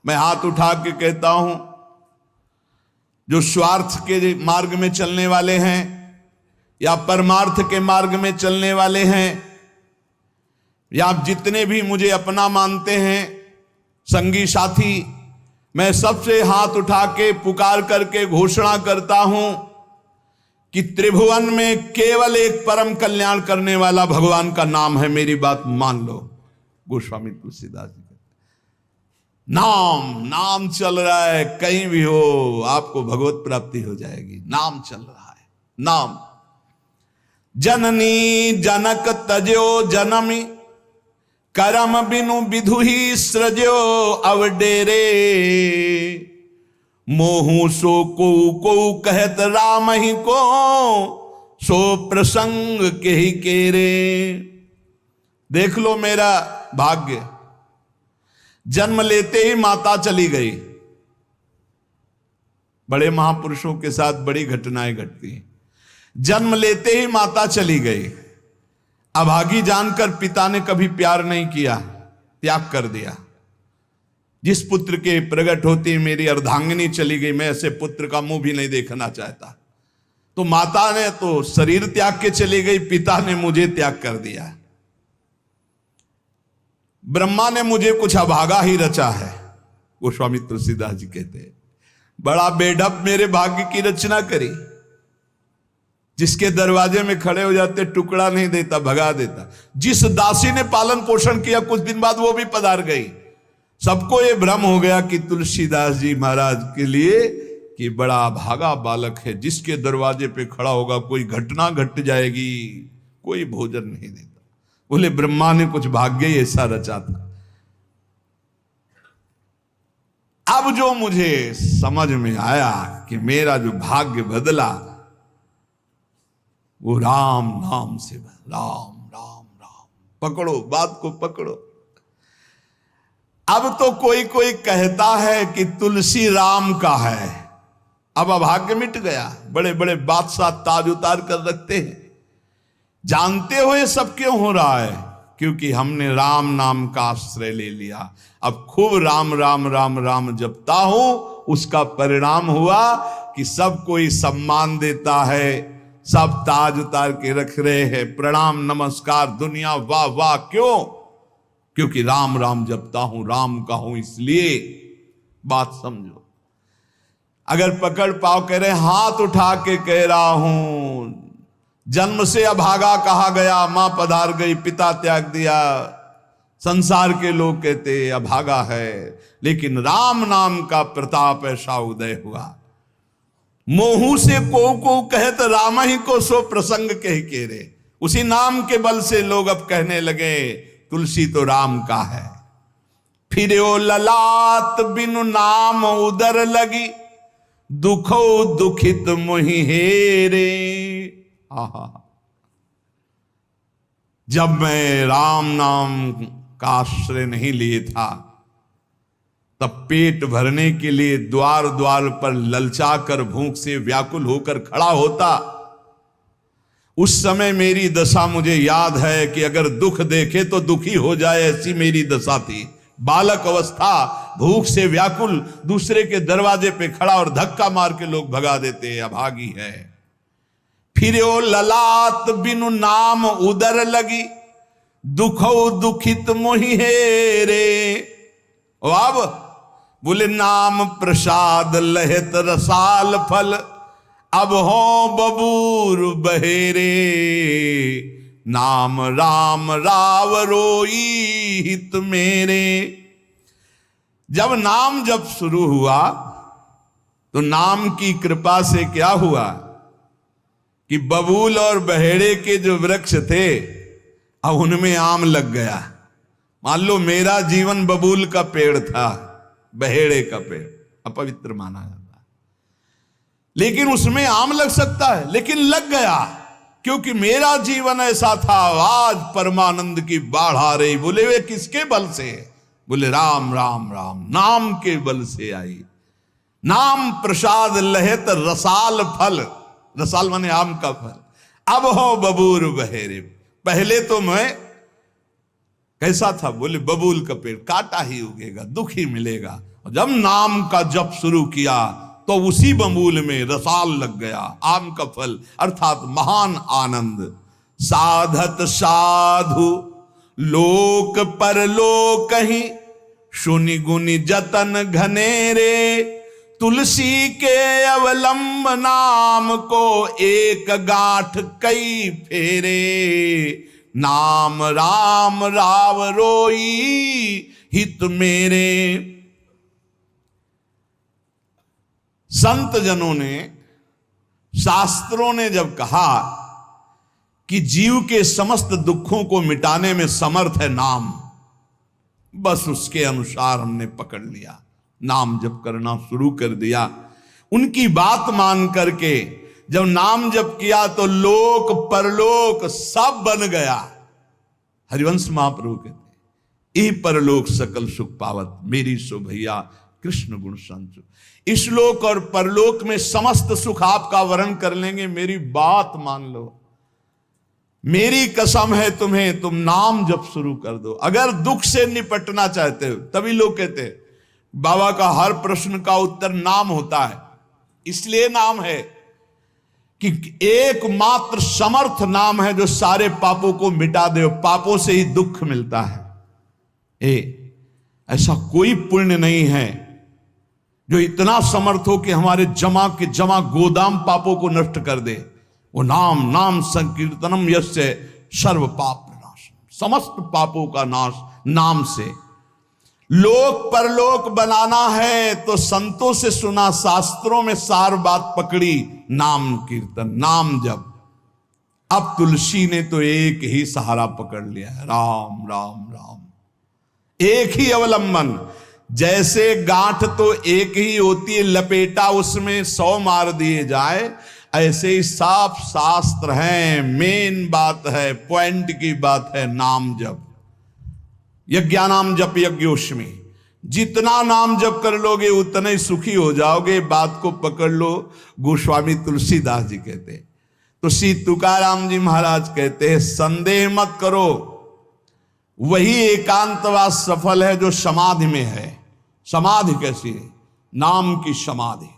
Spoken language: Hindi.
मैं हाथ उठा के कहता हूं, जो स्वार्थ के मार्ग में चलने वाले हैं या परमार्थ के मार्ग में चलने वाले हैं, या आप जितने भी मुझे अपना मानते हैं संगी साथी, मैं सबसे हाथ उठा के पुकार करके घोषणा करता हूं कि त्रिभुवन में केवल एक परम कल्याण करने वाला भगवान का नाम है। मेरी बात मान लो। गोस्वामी तुलसीदास जी, नाम चल रहा है, कहीं भी हो आपको भगवत प्राप्ति हो जाएगी। नाम चल रहा है, नाम। जननी जनक तजो जनमी, करम बिनु विधु ही सृजो अवडेरे। मोहू सो को कहत राम ही को, सो प्रसंग के ही केरे। देख लो मेरा भाग्य, जन्म लेते ही माता चली गई। बड़े महापुरुषों के साथ बड़ी घटनाएं घटती हैं। जन्म लेते ही माता चली गई। अभागी जानकर पिता ने कभी प्यार नहीं किया, त्याग कर दिया। जिस पुत्र के प्रकट होती मेरी अर्धांगिनी चली गई, मैं ऐसे पुत्र का मुंह भी नहीं देखना चाहता। तो माता ने तो शरीर त्याग के चली गई, पिता ने मुझे त्याग कर दिया। ब्रह्मा ने मुझे कुछ अभागा ही रचा है। गोस्वामी तुलसीदास जी कहते हैं, बड़ा बेढप मेरे भाग्य की रचना करी। जिसके दरवाजे में खड़े हो जाते टुकड़ा नहीं देता, भगा देता। जिस दासी ने पालन पोषण किया, कुछ दिन बाद वो भी पधार गई। सबको ये भ्रम हो गया कि तुलसीदास जी महाराज के लिए कि बड़ा भागा बालक है, जिसके दरवाजे पे खड़ा होगा कोई घटना घट जाएगी, कोई भोजन नहीं देता। बोले ब्रह्मा ने कुछ भाग्य ही ऐसा रचा था। अब जो मुझे समझ में आया कि मेरा जो भाग्य बदला वो राम नाम से। राम राम राम, पकड़ो बात को, पकड़ो। अब तो कोई कोई कहता है कि तुलसी राम का है। अब अभाग्य मिट गया। बड़े बड़े बादशाह ताज उतार कर रखते हैं। जानते हुए सब क्यों हो रहा है? क्योंकि हमने राम नाम का आश्रय ले लिया। अब खूब राम राम राम राम जपता हूं, उसका परिणाम हुआ कि सब कोई सम्मान देता है, सब ताज उतार के रख रहे हैं, प्रणाम नमस्कार, दुनिया वाह वाह। क्यों? क्योंकि राम राम जपता हूं, राम का हूं, इसलिए। बात समझो। अगर पकड़ पाओ, कह रहे हाथ उठा के कह रहा हूं, जन्म से अभागा कहा गया, मां पधार गई, पिता त्याग दिया। संसार के लोग कहते अभागा है, लेकिन राम नाम का प्रताप ऐसा उदय हुआ। मोहू से को कहत राम ही को, सो प्रसंग कह के रे। उसी नाम के बल से लोग अब कहने लगे तुलसी तो राम का है। फिर ओ ललाट बिनु नाम उदर लगी, दुखो दुखित मोहि हेरे। आहा, जब मैं राम नाम का आश्रय नहीं लिए था, तब पेट भरने के लिए द्वार द्वार पर ललचा कर भूख से व्याकुल होकर खड़ा होता। उस समय मेरी दशा मुझे याद है कि अगर दुख देखे तो दुखी हो जाए, ऐसी मेरी दशा थी। बालक अवस्था, भूख से व्याकुल, दूसरे के दरवाजे पे खड़ा और धक्का मार के लोग भगा देते, अभागी है। फिर ओ ललाट बिनु नाम उदर लगी, दुखो दुखित मोहि हेरे। अब बोले नाम प्रसाद लहत रसाल फल, अब हो बबूर बहेरे। नाम राम राव रोई हित मेरे। जब नाम जब शुरू हुआ तो नाम की कृपा से क्या हुआ कि बबूल और बहेड़े के जो वृक्ष थे, अब उनमें आम लग गया। मान लो मेरा जीवन बबूल का पेड़ था, बहेड़े का पेड़ अपवित्र माना जाता है, लेकिन उसमें आम लग सकता है, लेकिन लग गया क्योंकि मेरा जीवन ऐसा था। आज परमानंद की बाढ़ आ रही। बोले वे किसके बल से? बोले राम राम राम, नाम के बल से आई। नाम प्रसाद लहत रसाल फल, रसाल माने आम का फल। अब हो बबूर बहेरे। पहले तो मैं कैसा था? बोले बबूल का पेड़, कांटा ही उगेगा, दुख ही मिलेगा। जब नाम का जप शुरू किया तो उसी बबूल में रसाल लग गया, आम का फल अर्थात महान आनंद। साधत साधु लोक परलोक ही, सुनि गुनि जतन घनेरे, तुलसी के अवलंब नाम को एक गांठ कई फेरे। नाम राम राव रोई हित मेरे। संत जनों ने, शास्त्रों ने जब कहा कि जीव के समस्त दुखों को मिटाने में समर्थ है नाम, बस उसके अनुसार हमने पकड़ लिया, नाम जप करना शुरू कर दिया। उनकी बात मान करके जब नाम जप किया तो लोक परलोक सब बन गया। हरिवंश महाप्रभु कहते ई परलोक सकल सुख पावत, मेरी सो भैया कृष्ण गुण संचु। इस लोक और परलोक में समस्त सुख आपका वर्ण कर लेंगे, मेरी बात मान लो, मेरी कसम है तुम्हें, तुम नाम जप शुरू कर दो। अगर दुख से निपटना चाहते हो, तभी लोग कहते हैं बाबा का हर प्रश्न का उत्तर नाम होता है। इसलिए नाम है कि एकमात्र समर्थ नाम है जो सारे पापों को मिटा दे। पापों से ही दुख मिलता है। ऐसा कोई पुण्य नहीं है जो इतना समर्थ हो कि हमारे जमा के जमा गोदाम पापों को नष्ट कर दे। वो नाम, नाम संकीर्तनम यस्य सर्व पाप नाश, समस्त पापों का नाश नाम से। लोक परलोक बनाना है तो संतों से सुना, शास्त्रों में सार बात पकड़ी, नाम कीर्तन, नाम जप। अब तुलसी ने तो एक ही सहारा पकड़ लिया है, राम राम राम, एक ही अवलंबन। जैसे गांठ तो एक ही होती है, लपेटा उसमें 100 मार दिए जाए, ऐसे ही साफ शास्त्र हैं, मेन बात है, पॉइंट की बात है, नाम जप। यज्ञानाम जप यज्ञोष्मी, जितना नाम जप कर लोगे उतने ही सुखी हो जाओगे। बात को पकड़ लो। गोस्वामी तुलसीदास जी कहते, तो श्री तुकाराम जी महाराज कहते हैं, संदेह मत करो, वही एकांतवास सफल है जो समाधि में है। समाधि कैसी है? नाम की समाधि।